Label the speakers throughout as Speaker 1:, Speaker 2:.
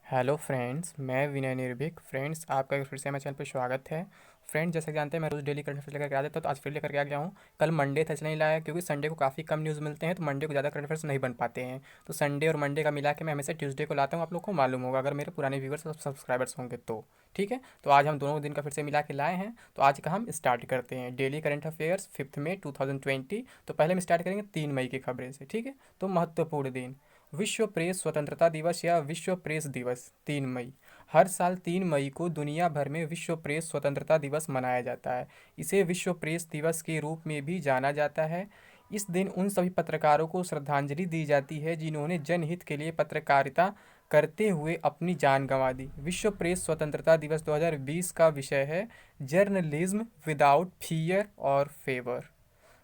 Speaker 1: Hello friends, मैं विनय निर्भीक। Friends, आपका फिर से हमारे चैनल पर स्वागत है। फ्रेंड्स, जैसे कि जानते हैं मैं रोज़ डेली करंट अफेयर्स लेकर के आ जाता हूँ, तो आज फिर लेकर के आ गया हूँ। कल मंडे था इसलिए नहीं लाया क्योंकि संडे को काफ़ी कम न्यूज़ मिलते हैं, तो मंडे को ज़्यादा करंट अफेयर्स नहीं बन पाते हैं। तो संडे और मंडे का मिला के मैं हमेशा ट्यूसडे को लाता हूँ, आप लोग को मालूम होगा अगर मेरे पुराने व्यूवर्स सब्सक्राइबर्स होंगे तो। ठीक है, तो आज हम दोनों दिन का फिर से मिला के लाए हैं। तो आज का हम स्टार्ट करते हैं डेली करंट अफेयर्स 5 मई 2020। तो पहले हम स्टार्ट करेंगे 3 मई की खबरें से। ठीक है, तो महत्वपूर्ण दिन विश्व प्रेस स्वतंत्रता दिवस या विश्व प्रेस दिवस 3 मई। हर साल 3 मई को दुनिया भर में विश्व प्रेस स्वतंत्रता दिवस मनाया जाता है। इसे विश्व प्रेस दिवस के रूप में भी जाना जाता है। इस दिन उन सभी पत्रकारों को श्रद्धांजलि दी जाती है जिन्होंने जनहित के लिए पत्रकारिता करते हुए अपनी जान गंवा दी। विश्व प्रेस स्वतंत्रता दिवस 2020 का विषय है जर्नलिज्म विदाउट फियर और फेवर।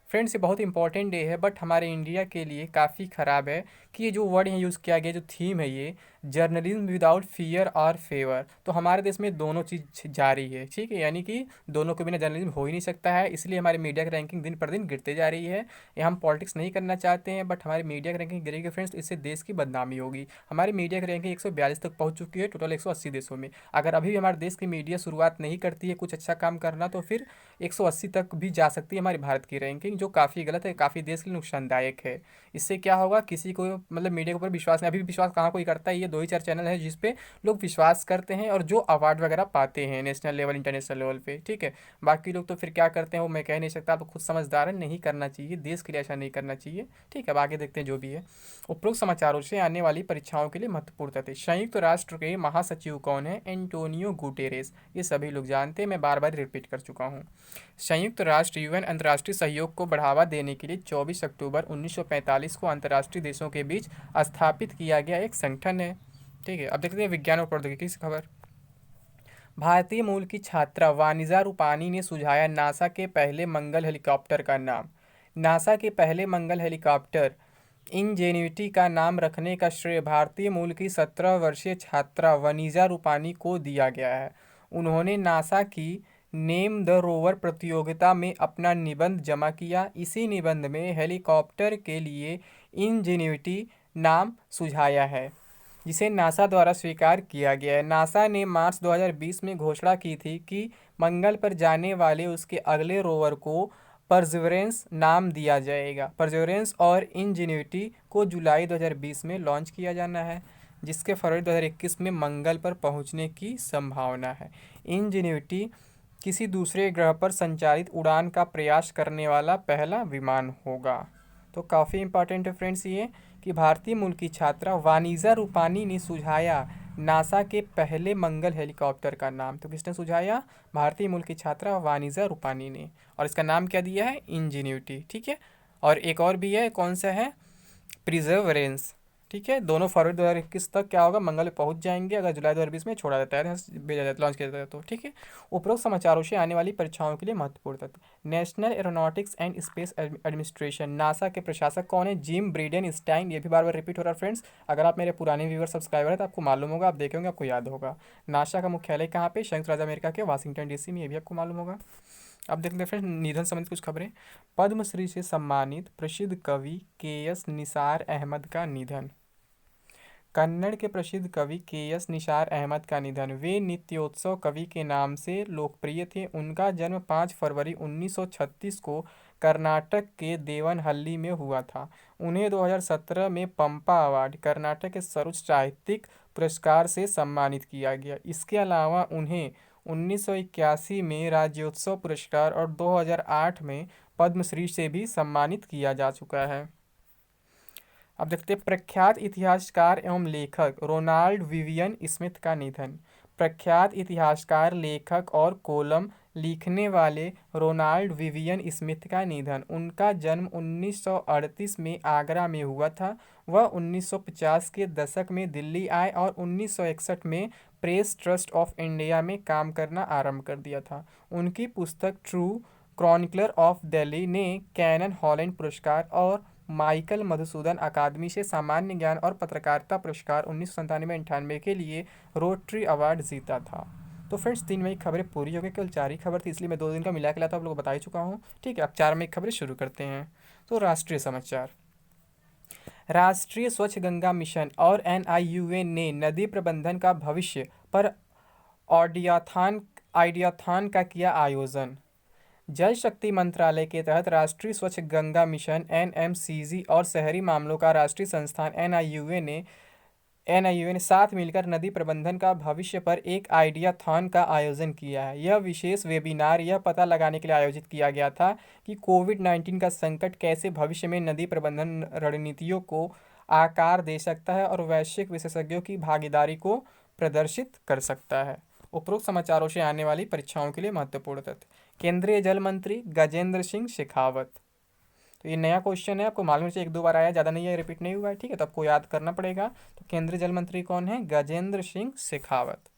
Speaker 1: फ्रेंड्स, ये बहुत इंपॉर्टेंट डे है, बट हमारे इंडिया के लिए काफ़ी ख़राब है कि ये जो वर्ड यहाँ यूज़ किया गया, जो थीम है ये जर्नलिज्म विदाउट फियर और फेवर। तो हमारे देश में दोनों चीज़ जारी है। ठीक है, यानी कि दोनों के बिना जर्नलिज्म हो ही नहीं सकता है, इसलिए हमारे मीडिया की रैंकिंग दिन पर दिन गिरते जा रही है। ये हम पॉलिटिक्स नहीं करना चाहते हैं, बट हमारे मीडिया की रैंकिंग गिरेगी फ्रेंड्स, तो इससे देश की बदनामी होगी। हमारी मीडिया की रैंकिंग 142 तक पहुँच चुकी है टोटल 180 देशों में। अगर अभी भी हमारे देश की मीडिया शुरुआत नहीं करती है कुछ अच्छा काम करना, तो फिर 180 तक भी जा सकती है हमारी भारत की रैंकिंग, जो काफ़ी गलत है, काफ़ी देश के लिए नुकसानदायक है। इससे क्या होगा, किसी को मतलब मीडिया के ऊपर विश्वास नहीं, अभी भी विश्वास कहाँ कोई करता है। ये 2 ही 4 चैनल है जिस पे लोग विश्वास करते हैं और जो अवार्ड वगैरह पाते हैं नेशनल लेवल इंटरनेशनल लेवल पे। ठीक है, बाकी लोग तो फिर क्या करते हैं वो मैं कह नहीं सकता, आप खुद समझदार हैं, नहीं करना चाहिए, देश के लिए ऐसा नहीं करना चाहिए। ठीक है, अब आगे देखते हैं जो भी है। उपरोक्त समाचारों से आने वाली परीक्षाओं के लिए महत्वपूर्ण तथ्य। संयुक्त राष्ट्र के महासचिव कौन है? Antonio Guterres. ये सभी लोग जानते हैं, मैं बार बार रिपीट कर चुका हूँ। संयुक्त राष्ट्र यूएन अंतर्राष्ट्रीय सहयोग को बढ़ावा देने के लिए 24 अक्टूबर 1945 को अंतर्राष्ट्रीय देशों के बीच स्थापित किया गया एक संगठन है। ठीक है, अब देखते हैं विज्ञान और प्रौद्योगिकी की खबर। भारतीय मूल की छात्रा वानिजा रूपानी ने सुझाया नासा के पहले मंगल हेलीकॉप्टर का नाम। नासा के पहले मंगल हेलीकॉप्टर इंजेन्युइटी का नाम रखने का श्रेय भारतीय मूल की 17 वर्षीय छात्रा वनीजा रूपानी को दिया गया है। उन्होंने नासा की नेम द रोवर प्रतियोगिता में अपना निबंध जमा किया। इसी निबंध में हेलीकॉप्टर के लिए इंजेन्युइटी नाम सुझाया है, जिसे नासा द्वारा स्वीकार किया गया है। नासा ने मार्च 2020 में घोषणा की थी कि मंगल पर जाने वाले उसके अगले रोवर को परसेवरेंस नाम दिया जाएगा। परसेवरेंस और इंजेन्युइटी को जुलाई 2020 में लॉन्च किया जाना है, जिसके फरवरी 2021 में मंगल पर पहुंचने की संभावना है। इंजेन्युइटी किसी दूसरे ग्रह पर संचालित उड़ान का प्रयास करने वाला पहला विमान होगा। तो काफ़ी इंपॉर्टेंट है फ्रेंड्स ये कि भारतीय मूल की छात्रा वानिजा रूपानी ने सुझाया नासा के पहले मंगल हेलीकॉप्टर का नाम। तो किसने सुझाया? भारतीय मूल की छात्रा वानिजा रूपानी ने, और इसका नाम क्या दिया है? इंजेन्युइटी। ठीक है, और एक और भी है, कौन सा है? प्रिजर्वरेंस। ठीक है, दोनों फरवरी 2021 तक क्या होगा, मंगल पे पहुंच जाएंगे अगर जुलाई 2020 में छोड़ा जाता है, भेजा जाता है, लॉन्च किया जाता है तो। ठीक है, उपरोक्त समाचारों से आने वाली परीक्षाओं के लिए महत्वपूर्ण तथ्य। National Aeronautics and Space Administration NASA के प्रशासक कौन है? Jim Bridenstine. ये भी बार बार रिपीट हो रहा है फ्रेंड्स, अगर आप मेरे पुराने व्यूअर सब्सक्राइबर हैं तो आपको मालूम होगा, आप देखे होंगे, आपको याद होगा। नासा का मुख्यालय कहाँ पे? संयुक्त राज्य अमेरिका के वाशिंगटन डीसी में, ये भी आपको मालूम होगा। अब देखते हैं फ्रेंड्स निधन संबंधित कुछ खबरें। पद्मश्री से सम्मानित प्रसिद्ध कवि के एस निसार अहमद का निधन। कन्नड़ के प्रसिद्ध कवि के.एस. निसार अहमद का निधन। वे नित्योत्सव कवि के नाम से लोकप्रिय थे। उनका जन्म 5 फरवरी 1936 को कर्नाटक के देवनहल्ली में हुआ था। उन्हें 2017 में पंपा अवार्ड, कर्नाटक के सर्वोच्च साहित्यिक पुरस्कार से सम्मानित किया गया। इसके अलावा उन्हें 1981 में राज्योत्सव पुरस्कार और 2008 में पद्मश्री से भी सम्मानित किया जा चुका है। अब देखते हैं प्रख्यात इतिहासकार एवं लेखक रोनाल्ड विवियन स्मिथ का निधन। प्रख्यात इतिहासकार, लेखक और कोलम लिखने वाले रोनाल्ड विवियन स्मिथ का निधन। उनका जन्म 1938 में आगरा में हुआ था। वह 1950 के दशक में दिल्ली आए और 1961 में प्रेस ट्रस्ट ऑफ इंडिया में काम करना आरंभ कर दिया था। उनकी पुस्तक ट्रू क्रॉनिकलर ऑफ दिल्ली ने कैनन हॉलैंड पुरस्कार और माइकल मधुसूदन अकादमी से सामान्य ज्ञान और पत्रकारिता पुरस्कार 1997-98 के लिए रोटरी अवार्ड जीता था। तो फ्रेंड्स 3 मई खबरें पूरी हो गई, केवल 4 ही खबर थी, इसलिए मैं 2 दिन का मिला के लाता आप लोगों को बता ही चुका हूँ। ठीक है, अब 4 मई खबरें शुरू करते हैं। तो राष्ट्रीय समाचार। राष्ट्रीय स्वच्छ गंगा मिशन और NIUA ने नदी प्रबंधन का भविष्य पर ऑडियाथॉन आइडियाथॉन का किया आयोजन। जल शक्ति मंत्रालय के तहत राष्ट्रीय स्वच्छ गंगा मिशन NMCG और शहरी मामलों का राष्ट्रीय संस्थान NIUA ने साथ मिलकर नदी प्रबंधन का भविष्य पर एक आइडियाथॉन का आयोजन किया है। यह विशेष वेबिनार यह पता लगाने के लिए आयोजित किया गया था कि कोविड-19 का संकट कैसे भविष्य में नदी प्रबंधन रणनीतियों को आकार दे सकता है और वैश्विक विशेषज्ञों की भागीदारी को प्रदर्शित कर सकता है। उपरोक्त समाचारों से आने वाली परीक्षाओं के लिए महत्वपूर्ण तथ्य। केंद्रीय जल मंत्री गजेंद्र सिंह शेखावत। तो ये नया क्वेश्चन है, आपको मालूम है, एक दो बार आया, ज़्यादा नहीं है, रिपीट नहीं हुआ है, ठीक है, तो आपको याद करना पड़ेगा। तो केंद्रीय जल मंत्री कौन है? गजेंद्र सिंह शेखावत।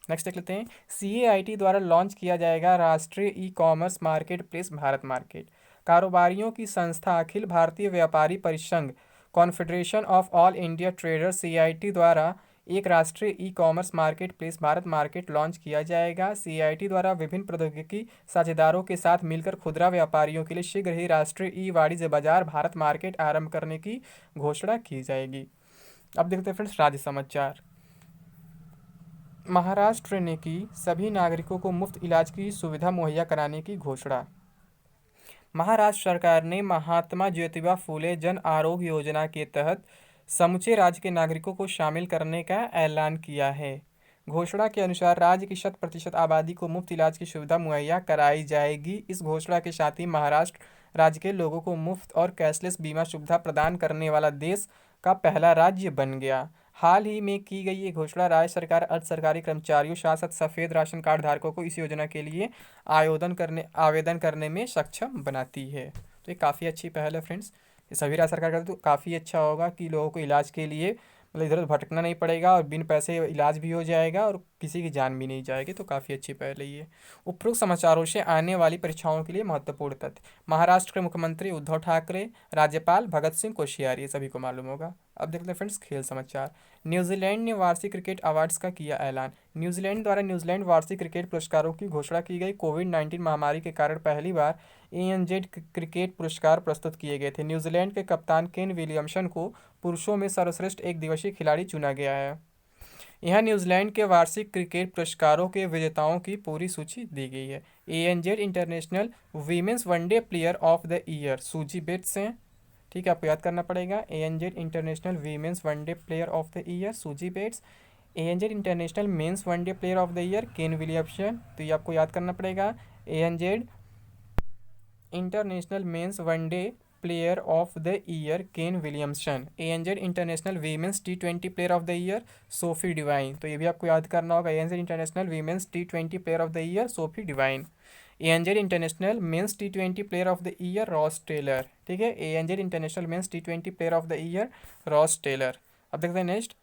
Speaker 1: नेक्स्ट देख लेते हैं। CAIT द्वारा लॉन्च किया जाएगा राष्ट्रीय e-commerce market place Bharat market. कारोबारियों की संस्था अखिल भारतीय व्यापारी परिसंघ confederation of all India traders CAIT द्वारा एक राष्ट्रीय e-commerce market place Bharat market launch किया जाएगा। CAIT द्वारा विभिन्न प्रौद्योगिकी साझेदारों के साथ मिलकर खुदरा व्यापारियों के लिए शीघ्र ही राष्ट्रीय ई वाणिज्य बाजार भारत मार्केट आरंभ करने की घोषणा की जाएगी। अब देखते हैं फ्रेंड्स राज्य समाचार। महाराष्ट्र ने की सभी नागरिकों को मुफ्त इलाज की सुविधा मुहैया कराने की घोषणा। महाराष्ट्र सरकार ने महात्मा ज्योतिबा फूले जन आरोग्य योजना के तहत समूचे राज्य के नागरिकों को शामिल करने का ऐलान किया है। घोषणा के अनुसार राज्य की 100% आबादी को मुफ्त इलाज की सुविधा मुहैया कराई जाएगी। इस घोषणा के साथ ही महाराष्ट्र राज्य के लोगों को मुफ्त और कैशलेस बीमा सुविधा प्रदान करने वाला देश का पहला राज्य बन गया। हाल ही में की गई ये घोषणा राज्य सरकार अर्ध सरकारी कर्मचारियों साथ साथ सफ़ेद राशन कार्ड धारकों को इस योजना के लिए आवेदन करने में सक्षम बनाती है। तो ये काफ़ी अच्छी पहल है फ्रेंड्स, ये सभी राज्य सरकार का, तो काफ़ी अच्छा होगा कि लोगों को इलाज के लिए मतलब इधर उधर भटकना नहीं पड़ेगा और बिन पैसे इलाज भी हो जाएगा और किसी की जान भी नहीं जाएगी। तो काफ़ी अच्छी पहल है ये। उपरोक्त समाचारों से आने वाली परीक्षाओं के लिए महत्वपूर्ण तथ्य। महाराष्ट्र के मुख्यमंत्री उद्धव ठाकरे, राज्यपाल भगत सिंह कोश्यारी, ये सभी को मालूम होगा। अब देखते हैं फ्रेंड्स खेल समाचार। न्यूजीलैंड ने वार्षिक क्रिकेट अवार्ड्स का किया ऐलान। न्यूजीलैंड द्वारा न्यूजीलैंड वार्षिक क्रिकेट पुरस्कारों की घोषणा की गई। कोविड-19 महामारी के कारण पहली बार ANZ क्रिकेट पुरस्कार प्रस्तुत किए गए थे। न्यूजीलैंड के कप्तान केन विलियमसन को पुरुषों में सर्वश्रेष्ठ एक दिवसीय खिलाड़ी चुना गया है। यहाँ न्यूजीलैंड के वार्षिक क्रिकेट पुरस्कारों के विजेताओं की पूरी सूची दी गई है। ANZ international women's one day player of the year Suzie Bates हैं, ठीक है, आपको याद करना पड़ेगा। ANZ international women's one day player of the year Suzie Bates. ANZ international men's one day player of the year Kane Williamson, तो ये आपको याद करना पड़ेगा। ANZ international men's one day player of the year Kane Williamson. ANZ international women's T20 player of the year Sophie Devine, तो ये भी आपको याद करना होगा। ANZ international women's T20 player of the year Sophie Devine. ANZ international men's T20 player of the year Ross Taylor, ठीक है। ANZ international men's T20 player of the year Ross Taylor. अब देखते हैं नेक्स्ट।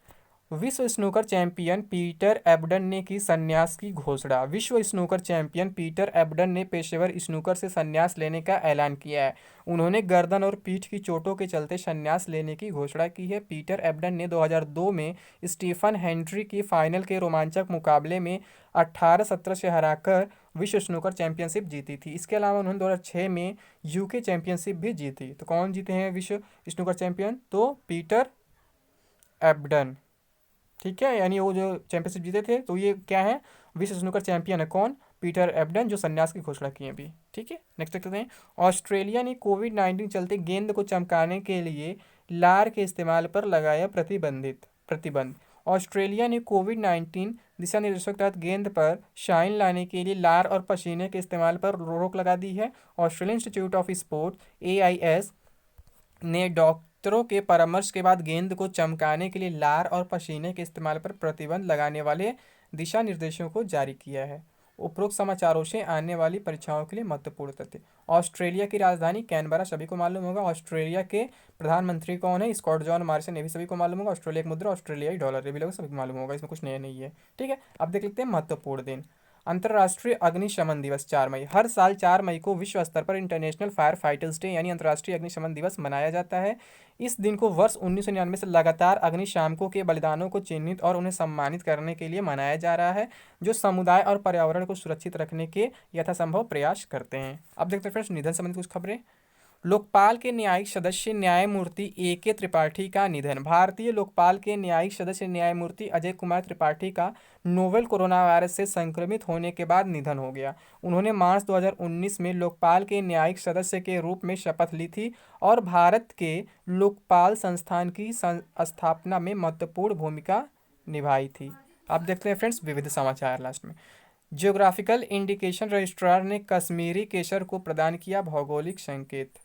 Speaker 1: विश्व snooker champion Peter Ebden ने की संन्यास की घोषणा। विश्व स्नूकर चैंपियन पीटर एबडन ने पेशेवर स्नूकर से संन्यास लेने का ऐलान किया है। उन्होंने गर्दन और पीठ की चोटों के चलते संन्यास लेने की घोषणा की है। पीटर एबडन ने 2002 में स्टीफन हेनरी की फाइनल के रोमांचक मुकाबले में 18-17 से हराकर विश्व स्नूकर चैंपियनशिप जीती थी। इसके अलावा उन्होंने 2006 में UK चैंपियनशिप भी जीती। तो कौन जीते हैं विश्व स्नूकर चैंपियन? तो पीटर एबडन, ठीक है, यानी वो जो चैंपियनशिप जीते थे, तो ये क्या है? विश्व स्नूकर चैंपियन है कौन? पीटर एबडन, जो संन्यास की घोषणा की है अभी, ठीक है। नेक्स्ट देखते हैं। ऑस्ट्रेलिया ने कोविड-19 चलते गेंद को चमकाने के लिए लार के इस्तेमाल पर लगाया प्रतिबंध। ऑस्ट्रेलिया ने कोविड-19 दिशा निर्देशों के तहत गेंद पर शाइन लाने के लिए लार और पसीने के इस्तेमाल पर रोक लगा दी है। Australian institute of sport AIS ने डॉक्टरों के परामर्श के बाद गेंद को चमकाने के लिए लार और पसीने के इस्तेमाल पर प्रतिबंध लगाने वाले दिशा निर्देशों को जारी किया है। उपरोक्त समाचारों से आने वाली परीक्षाओं के लिए महत्वपूर्ण तथ्य। ऑस्ट्रेलिया की राजधानी कैनबरा, सभी को मालूम होगा। ऑस्ट्रेलिया के प्रधानमंत्री कौन है? स्कॉट जॉन मॉरिसन, ये भी सभी को मालूम होगा। ऑस्ट्रेलिया की मुद्रा ऑस्ट्रेलियाई डॉलर, ये भी लोग सभी को मालूम होगा, इसमें कुछ नया नहीं है, ठीक है। अब देख लेते हैं महत्वपूर्ण दिन। अंतर्राष्ट्रीय अग्निशमन दिवस 4 मई। हर साल 4 मई को विश्व स्तर पर इंटरनेशनल फायर फाइटर्स डे यानी अंतर्राष्ट्रीय अग्निशमन दिवस मनाया जाता है। इस दिन को वर्ष 1999 से लगातार अग्निशामकों के बलिदानों को चिन्हित और उन्हें सम्मानित करने के लिए मनाया जा रहा है, जो समुदाय और पर्यावरण को सुरक्षित रखने के यथासंभव प्रयास करते हैं। अब देखते हैं फ्रेंड्स निधन संबंधित कुछ खबरें। लोकपाल के न्यायिक सदस्य न्यायमूर्ति ए.के. त्रिपाठी का निधन। भारतीय लोकपाल के न्यायिक सदस्य न्यायमूर्ति अजय कुमार त्रिपाठी का नोवेल कोरोना वायरस से संक्रमित होने के बाद निधन हो गया। उन्होंने मार्च 2019 में लोकपाल के न्यायिक सदस्य के रूप में शपथ ली थी और भारत के लोकपाल संस्थान की स्थापना में महत्वपूर्ण भूमिका निभाई थी। अब देखते हैं फ्रेंड्स विविध समाचार लास्ट में। जियोग्राफिकल इंडिकेशन रजिस्ट्रार ने कश्मीरी केसर को प्रदान किया भौगोलिक संकेत।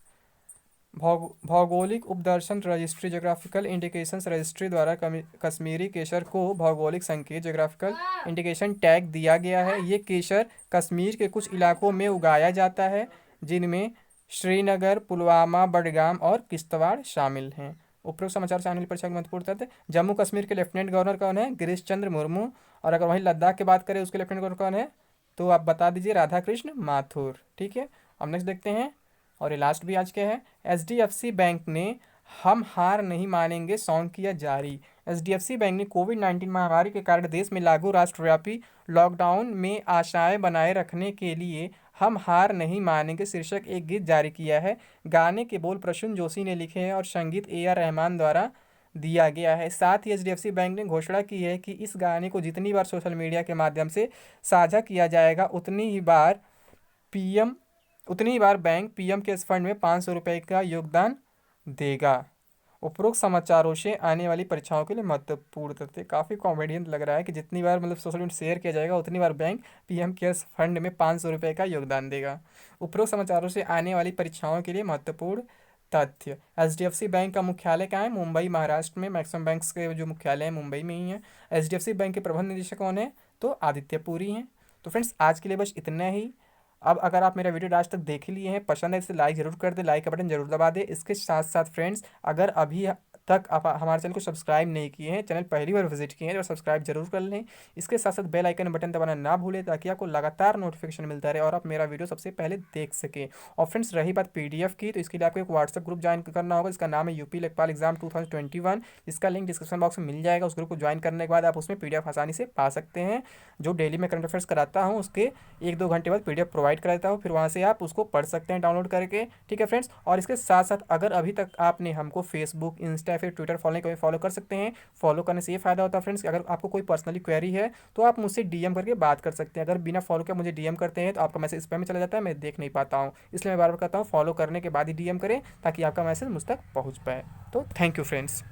Speaker 1: भौगोलिक उपदर्शन रजिस्ट्री ज्योग्राफिकल इंडिकेशंस रजिस्ट्री द्वारा कश्मीरी केसर को भौगोलिक संकेत ज्योग्राफिकल इंडिकेशन टैग दिया गया है। ये केसर कश्मीर के कुछ इलाकों में उगाया जाता है जिनमें श्रीनगर, पुलवामा, बडगाम और किश्तवाड़ शामिल हैं। उपरोक्त समाचार से आने वाली परीक्षा की महत्वपूर्ण तथ्य। जम्मू कश्मीर के लेफ्टिनेंट गवर्नर कौन है? गिरीश चंद्र मुर्मू। और अगर वहीं लद्दाख की बात करें उसके लेफ्टिनेंट गवर्नर कौन है? तो आप बता दीजिए, राधा कृष्ण माथुर। ठीक है, अब नेक्स्ट देखते हैं और ये लास्ट भी आज के है। एचडीएफसी बैंक ने हम हार नहीं मानेंगे सॉन्ग किया जारी। एचडीएफसी बैंक ने कोविड-19 महामारी के कारण देश में लागू राष्ट्रव्यापी लॉकडाउन में आशाएं बनाए रखने के लिए हम हार नहीं मानेंगे शीर्षक एक गीत जारी किया है। गाने के बोल प्रसून जोशी ने लिखे हैं और संगीत ए.आर. रहमान द्वारा दिया गया है। साथ ही एचडीएफसी बैंक ने घोषणा की है कि इस गाने को जितनी बार सोशल मीडिया के माध्यम से साझा किया जाएगा उतनी ही बार बैंक पीएम केयर्स फंड में 500 रुपये का योगदान देगा। उपरोक्त समाचारों से आने वाली परीक्षाओं के लिए महत्वपूर्ण तथ्य। काफ़ी कॉमेडियन लग रहा है कि जितनी बार मतलब सोशल मीडिया शेयर किया जाएगा उतनी बार बैंक पीएम केयर्स फंड में 500 रुपये का योगदान देगा। उपरोक्त समाचारों से आने वाली परीक्षाओं के लिए महत्वपूर्ण तथ्य। एचडीएफसी बैंक का मुख्यालय कहाँ है? मुंबई, महाराष्ट्र में। मैक्सिमम बैंक्स के जो मुख्यालय है मुंबई में ही है। एचडीएफसी बैंक के प्रबंध निदेशक कौन है? तो आदित्य पुरी हैं। तो फ्रेंड्स आज के लिए बस इतना ही। अब अगर आप मेरा वीडियो आज तक देख लिए हैं, पसंद है इसे लाइक जरूर कर दे, लाइक का बटन जरूर दबा दे। इसके साथ साथ फ्रेंड्स अगर अभी तक आप हमारे चैनल को सब्सक्राइब नहीं किए हैं, चैनल पहली बार विजिट किए हैं तो सब्सक्राइब जरूर कर लें। इसके साथ साथ बेल आइकन बटन दबाना ना भूलें ताकि आपको लगातार नोटिफिकेशन मिलता रहे और आप मेरा वीडियो सबसे पहले देख सकें। और फ्रेंड्स रही बात पीडीएफ की, तो इसके लिए आपको एक व्हाट्सएप ग्रुप ज्वाइन करना होगा जिसका नाम है यूपी लेखपाल एग्जाम 2021। इसका लिंक डिस्क्रिप्शन बॉक्स में मिल जाएगा। उस ग्रुप को ज्वाइन करने के बाद आप उसमें पीडीएफ आसानी से पा सकते हैं। जो डेली में करंट अफेयर्स कराता हूँ उसके 1-2 घंटे बाद पीडीएफ प्रोवाइड कराता हूँ, फिर वहाँ से आप उसको पढ़ सकते हैं डाउनलोड करके। ठीक है फ्रेंड्स, और इसके साथ साथ अगर अभी तक आपने हमको फेसबुक, इंस्टा, फिर ट्विटर फॉलो कर सकते हैं। फॉलो करने से ये फायदा होता है फ्रेंड्स कि अगर आपको कोई पर्सनली क्वेरी है तो आप मुझसे डीएम करके बात कर सकते हैं। अगर बिना फॉलो के मुझे डीएम करते हैं तो आपका मैसेज स्पैम में चला जाता है, मैं देख नहीं पाता हूँ। इसलिए मैं बार बार कहता हूँ फॉलो करने के बाद ही डीएम करें ताकि आपका मैसेज मुझ तक पहुँच पाए। तो थैंक यू फ्रेंड्स।